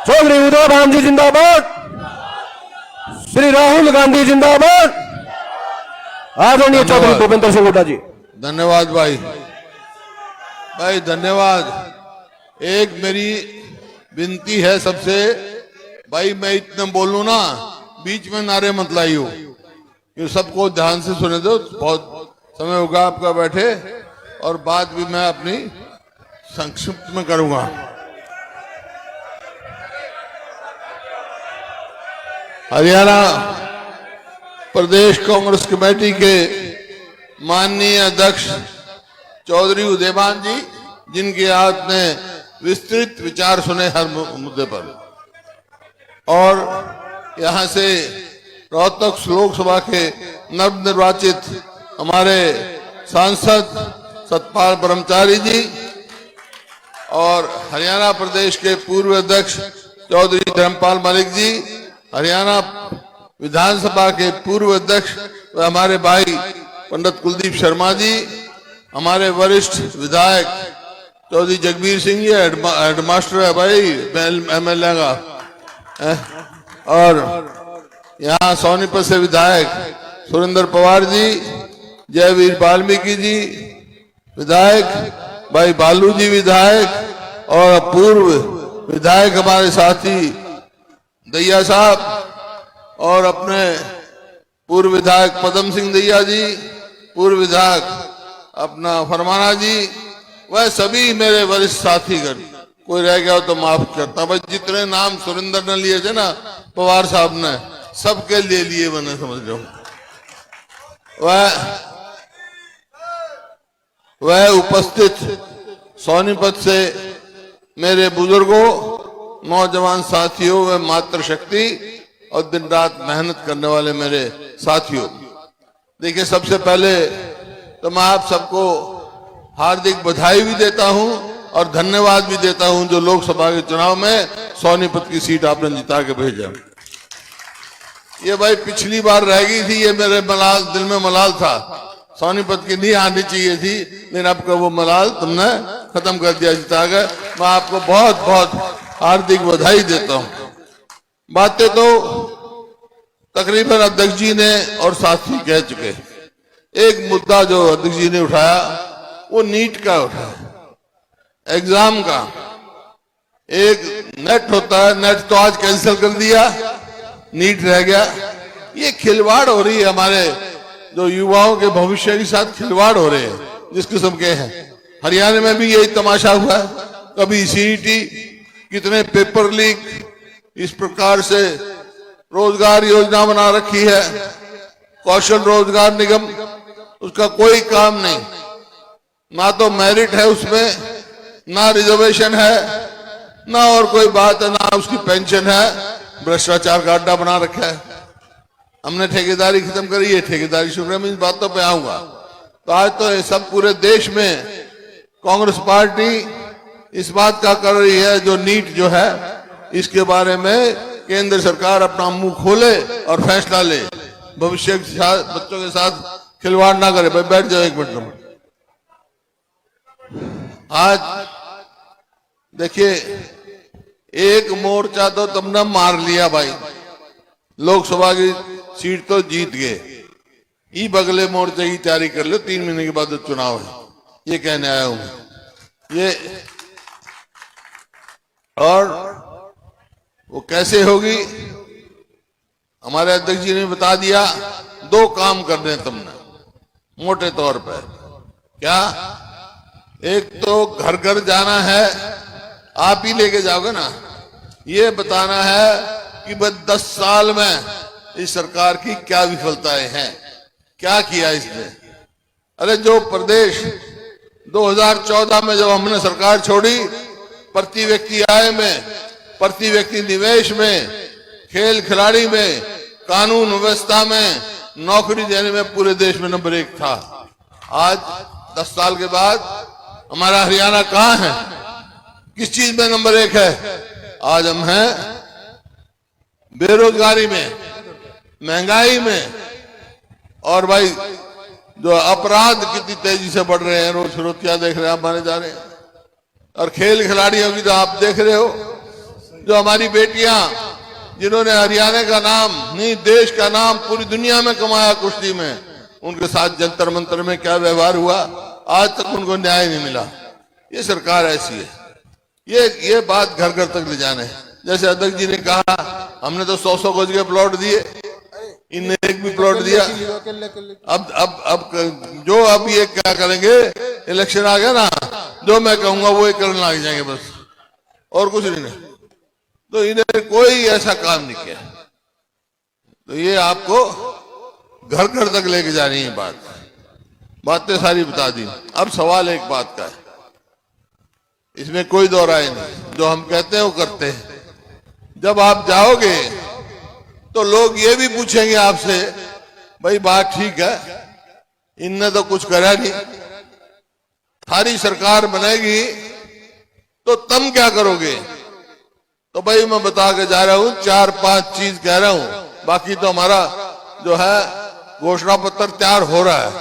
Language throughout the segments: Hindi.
चौधरी उदय भान जी जिंदाबाद, श्री राहुल गांधी जिंदाबाद, आदरणीय चौधरी भूपेंद्र सिंह हुड्डा जी। धन्यवाद भाई, भाई धन्यवाद। एक मेरी विनती है सबसे, भाई मैं इतना बोलूं ना, बीच में नारे मत लाइयो, ये सबको ध्यान से सुने दो। बहुत समय होगा आपका बैठे, और बात भी मैं अपनी संक्षिप्त में करूंगा। हरियाणा प्रदेश कांग्रेस कमेटी के माननीय अध्यक्ष चौधरी उदयभान जी, जिनके आपने विस्तृत विचार सुने हर मुद्दे पर, और यहाँ से रोहतक लोकसभा के नवनिर्वाचित हमारे सांसद सतपाल ब्रह्मचारी जी, और हरियाणा प्रदेश के पूर्व अध्यक्ष चौधरी धर्मपाल मलिक जी, हरियाणा विधानसभा के पूर्व अध्यक्ष हमारे भाई पंडित कुलदीप शर्मा जी, हमारे वरिष्ठ विधायक चौधरी जगबीर सिंह जी, हेडमास्टर है भाई एमएलए का, और यहाँ सोनीपत से विधायक सुरेंद्र पवार जी, जयवीर वाल्मीकि जी विधायक, भाई बालू जी विधायक, और पूर्व विधायक हमारे साथी दैया साहब, और अपने पूर्व विधायक पदम सिंह दैया जी, पूर्व विधायक अपना फरमाना जी, वह सभी मेरे वरिष्ठ साथीगण, कोई रह गया हो तो माफ करता। भाई जितने नाम सुरेंद्र ने लिए थे ना, पवार साहब ने, सबके लिए लिए मैंने, समझ लो। वह उपस्थित सोनीपत से मेरे बुजुर्गों, नौजवान साथियों, व मातृशक्ति और दिन रात मेहनत करने वाले मेरे साथियों, देखिए सबसे पहले तो मैं आप सबको हार्दिक बधाई भी देता हूं और धन्यवाद भी देता हूं, जो लोकसभा के चुनाव में सोनीपत की सीट आपने जिता के भेजा। ये भाई पिछली बार रह गई थी, ये मेरे मलाल, दिल में मलाल था, सोनीपत की नहीं आनी चाहिए थी, लेकिन आपका वो मलाल तुमने खत्म कर दिया, जिता गए। मैं आपको बहुत बहुत हार्दिक बधाई देता हूं। बातें तो तकरीबन अध्यक्ष जी ने और साथी कह चुके। एक मुद्दा जो अध्यक्ष जी ने उठाया वो नीट का उठाया, एग्जाम का। एक नेट होता है, नेट तो आज कैंसिल कर दिया, नीट रह गया। ये खिलवाड़ हो रही है, हमारे जो युवाओं के भविष्य के साथ खिलवाड़ हो रहे हैं, जिस किस्म के हैं। हरियाणा में भी यही तमाशा हुआ है, कभी सीईटी, कितने पेपर लीक, इस प्रकार से रोजगार योजना बना रखी है, कौशल रोजगार निगम, उसका कोई काम नहीं, ना तो मेरिट है उसमें, ना रिजर्वेशन है, ना और कोई बात है, ना उसकी पेंशन है, भ्रष्टाचार का अड्डा बना रखा है। हमने ठेकेदारी खत्म करी है, ठेकेदारी शुरू है, मैं इन बातों पे आऊंगा। तो आज तो सब पूरे देश में कांग्रेस पार्टी इस बात का कर रही है, जो नीट जो है, इसके बारे में केंद्र सरकार अपना मुंह खोले और फैसला ले, भविष्य के साथ, बच्चों के साथ खिलवाड़ ना करे। भाई बैठ जाओ एक मिनट। आज देखिए, एक मोर्चा तो तुमने मार लिया भाई, लोकसभा की सीट तो जीत गए, ई बगले मोर्चे की तैयारी कर लो, 3 महीने के बाद तो चुनाव है, ये कहने आया हूं। ये और वो कैसे होगी, हमारे अध्यक्ष जी ने बता दिया। 2 काम करने तुमने मोटे तौर पर। क्या? एक तो घर घर जाना है, आप ही लेके जाओगे ना, ये बताना है कि बस 10 साल में इस सरकार की क्या विफलताएं हैं, क्या किया इसने। अरे जो प्रदेश 2014 में जब हमने सरकार छोड़ी, प्रति व्यक्ति आय में, प्रति व्यक्ति निवेश में, खेल खिलाड़ी में, कानून व्यवस्था में, नौकरी देने में पूरे देश में नंबर 1 था। आज 10 साल के बाद हमारा हरियाणा कहां है, किस चीज में नंबर 1 है? आज हम हैं बेरोजगारी में, महंगाई में, और भाई जो अपराध कितनी तेजी से बढ़ रहे हैं, रोज फिरोतियां देख रहे हैं आप, मारे जा रहे हैं। और खेल खिलाड़ियों की तो आप देख रहे हो, जो हमारी बेटियां जिन्होंने हरियाणा का नाम नहीं देश का नाम पूरी दुनिया में कमाया कुश्ती में, उनके साथ जंतर मंतर में क्या व्यवहार हुआ, आज तक उनको न्याय नहीं मिला। ये सरकार ऐसी है। ये बात घर घर तक ले जाने है। जैसे अध्यक्ष जी ने कहा हमने तो 100 गज के प्लॉट दिए, इनने एक भी प्लॉट दिया। अब जो अब ये क्या करेंगे, इलेक्शन आ गया ना, जो मैं कहूंगा वो करने लग जाएंगे बस, और कुछ नहीं। तो इन्हें कोई ऐसा काम नहीं किया। तो ये आपको घर घर तक लेके जानी है बातें सारी बता दी। अब सवाल एक बात का है, इसमें कोई दो राय नहीं, जो हम कहते हैं वो करते हैं। जब आप जाओगे तो लोग ये भी पूछेंगे आपसे, भाई बात ठीक है, इनने तो कुछ करा नहीं, सारी सरकार बनेगी तो तुम क्या करोगे? तो भाई मैं बता के जा रहा हूं, 4-5 चीज कह रहा हूं, बाकी तो हमारा जो है घोषणा पत्र तैयार हो रहा है,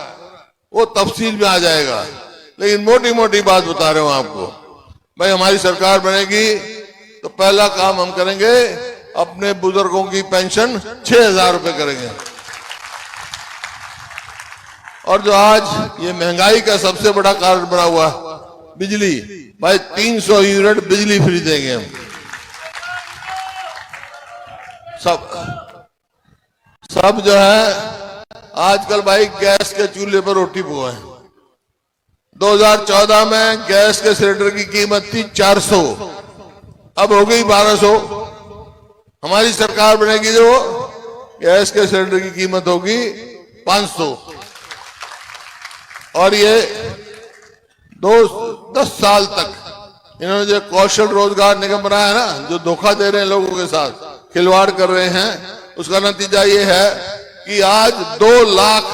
वो तफसील में आ जाएगा। लेकिन मोटी मोटी बात बता रहा हूं आपको। भाई हमारी सरकार बनेगी तो पहला काम हम करेंगे, अपने बुजुर्गों की पेंशन 6,000 रुपए करेंगे। और जो आज ये महंगाई का सबसे बड़ा कारण बना हुआ बिजली, भाई 300 यूनिट बिजली फ्री देंगे हम सब जो है। आजकल भाई गैस के चूल्हे पर रोटी पकाएं। 2014 में गैस के सिलेंडर की कीमत थी 400, अब हो गई 1200। हमारी सरकार बनेगी जो गैस के सिलेंडर की कीमत होगी 500। और ये 10 साल तक इन्होंने जो कौशल रोजगार निगम बनाया है ना, जो धोखा दे रहे हैं लोगों के साथ, खिलवाड़ कर रहे हैं, उसका नतीजा ये है कि आज 2 लाख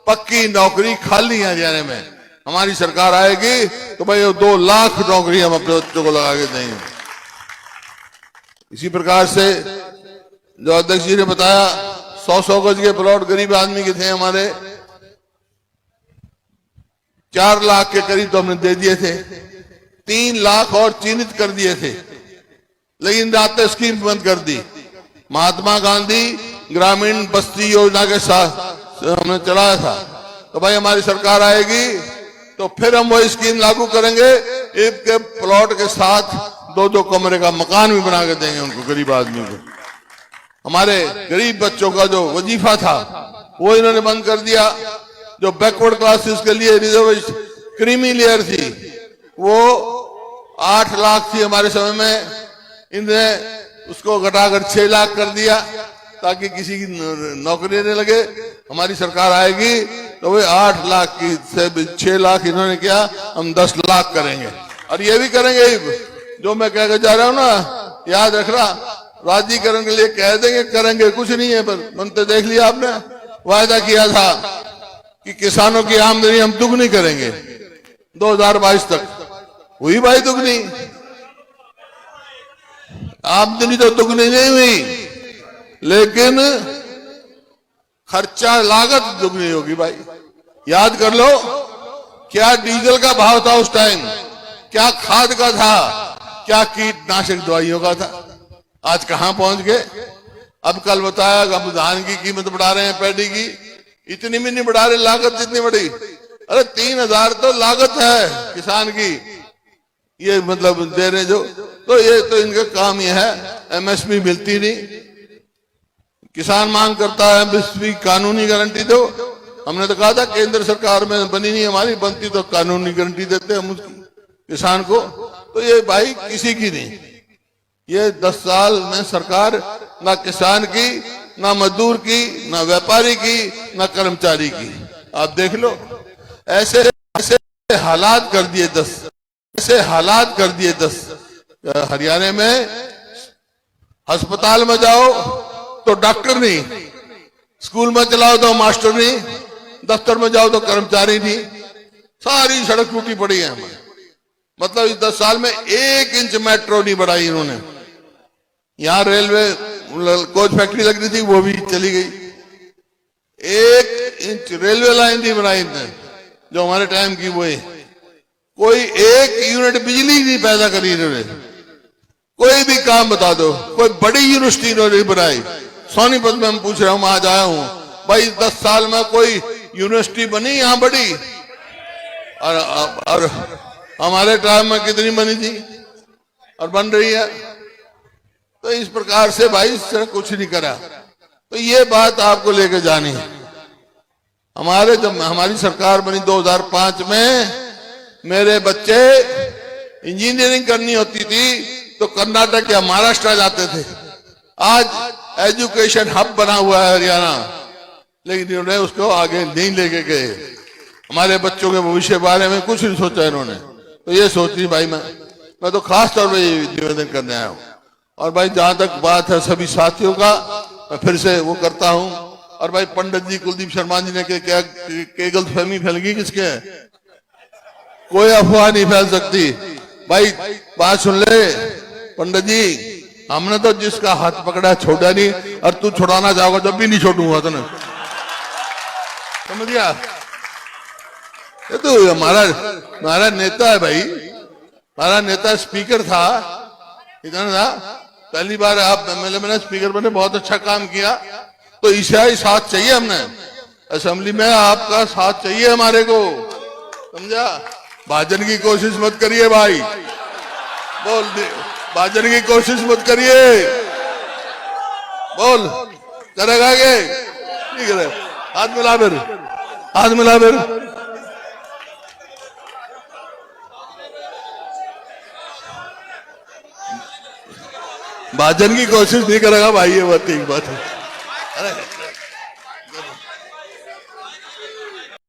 पक्की नौकरी खाली है हरियाणा में। हमारी सरकार आएगी तो भाई 2 लाख नौकरी हम अपने बच्चों को लगा के देंगे। इसी प्रकार से जो अध्यक्ष जी ने बताया, 100 गज के प्लॉट गरीब आदमी के थे हमारे, 4 लाख के करीब तो हमने दे दिए थे, 3 लाख और चिन्हित कर दिए थे, लेकिन रात स्कीम बंद कर दी। महात्मा गांधी ग्रामीण बस्ती योजना के साथ हमने चलाया था। तो भाई हमारी सरकार आएगी तो फिर हम वही स्कीम लागू करेंगे, एक के प्लॉट के साथ 2-2 कमरे का मकान भी बना के देंगे उनको, गरीब आदमी को। हमारे गरीब बच्चों का जो वजीफा था वो इन्होंने बंद कर दिया। जो बैकवर्ड क्लासेस के लिए रिजर्वेशन क्रीमी लेयर थी वो 8 लाख थी हमारे समय में, इन्हें उसको घटाकर 6 लाख कर दिया ताकि किसी की नौकरी नहीं लगे। हमारी सरकार आएगी तो वे 8 लाख की से 6 लाख इन्होंने किया, हम 10 लाख करेंगे। और ये भी करेंगे जो मैं कह के जा रहा हूं ना, याद रखना, राजीकरण के लिए कह देंगे, करेंगे कुछ नहीं है। पर बनते देख लिया आपने, वायदा किया था कि किसानों की आमदनी हम दुगनी करेंगे 2022 तक, हुई भाई दुगनी? आमदनी तो दुगनी नहीं हुई, लेकिन खर्चा लागत दुगनी होगी भाई। याद कर लो, क्या डीजल का भाव था उस टाइम, क्या खाद का था, क्या कीटनाशक दवाइयों का था, आज कहां पहुंच गए। अब कल बताया अब धान की कीमत बढ़ा रहे हैं, पैडी की इतनी भी नहीं बढ़ा रहे, लागत जितनी बढ़ी। अरे 3,000 तो लागत है किसान की, ये मतलब दे रहे जो, तो ये तो इनका काम ये है, एमएसपी मिलती नहीं, किसान मांग करता है एमएसपी कानूनी गारंटी दो। हमने तो कहा था केंद्र सरकार में बनी नहीं हमारी, बनती तो कानूनी गारंटी देते हम उसकी किसान को। तो ये भाई किसी की नहीं, ये 10 साल में सरकार ना किसान की, ना मजदूर की, ना व्यापारी की, ना कर्मचारी की। आप देख लो, ऐसे ऐसे हालात कर दिए 10, ऐसे हालात कर दिए 10। हरियाणा में अस्पताल में जाओ तो डॉक्टर नहीं, स्कूल में चलाओ तो मास्टर नहीं, दफ्तर में जाओ तो कर्मचारी नहीं, सारी सड़क टूटी पड़ी है हमारे। मतलब इस 10 साल में 1 इंच मेट्रो नहीं बढ़ाई इन्होंने। यहां रेलवे कोच फैक्ट्री लग रही थी, वो भी चली गई। 1 इंच रेलवे लाइन नहीं बनाई इन्होंने जो हमारे टाइम की, वो कोई 1 यूनिट बिजली नहीं पैदा करी इन्होंने, कोई भी काम बता दो, कोई बड़ी यूनिवर्सिटी इन्होंने बनाई। सोनीपत में हम पूछ रहे हूं, आज आया हूं भाई, 10 साल में कोई यूनिवर्सिटी बनी यहां बड़ी? और हमारे टाइम में कितनी बनी थी और बन रही है? तो इस प्रकार से भाई इससे कुछ नहीं करा। तो ये बात आपको लेके जानी है। जब हमारी सरकार बनी 2005 में, मेरे बच्चे इंजीनियरिंग करनी होती थी तो कर्नाटक या महाराष्ट्र जाते थे। आज एजुकेशन हब बना हुआ है हरियाणा, लेकिन इन्होंने उसको आगे नहीं लेके गए। हमारे बच्चों के भविष्य के बारे में कुछ नहीं सोचा इन्होंने। तो ये सोच रही भाई, मैं तो खास तौर पे निवेदन करने आया हूं। और भाई जहां तक बात है सभी साथियों का, मैं फिर से वो करता हूं। और भाई पंडित जी कुलदीप शर्मा जी ने क्या गलतफहमी फैल गई किसके? कोई अफवाह नहीं फैल सकती। भाई बात सुन ले पंडित जी, हमने तो जिसका हाथ पकड़ा छोड़ा नहीं, और तू छुड़ाना चाहोगा जब भी नहीं छोड़ूंगा तुमने, समझ गया? ये तो हमारा नेता है भाई, हमारा नेता स्पीकर था, इधर था। पहली बार आप एमएलए में स्पीकर बने, बहुत अच्छा काम किया। तो ऐसा ही साथ चाहिए हमने असेंबली में, आपका साथ चाहिए हमारे को, समझा? भाजन की कोशिश मत करिए भाई, बोल दे, भाजन की कोशिश मत करिए, बोल करेगा आगे नहीं करे? हाथ मिला फिर, हाथ मिला फिर। भाजन की कोशिश नहीं करेगा भाई, ये बात ठीक बात है। अरे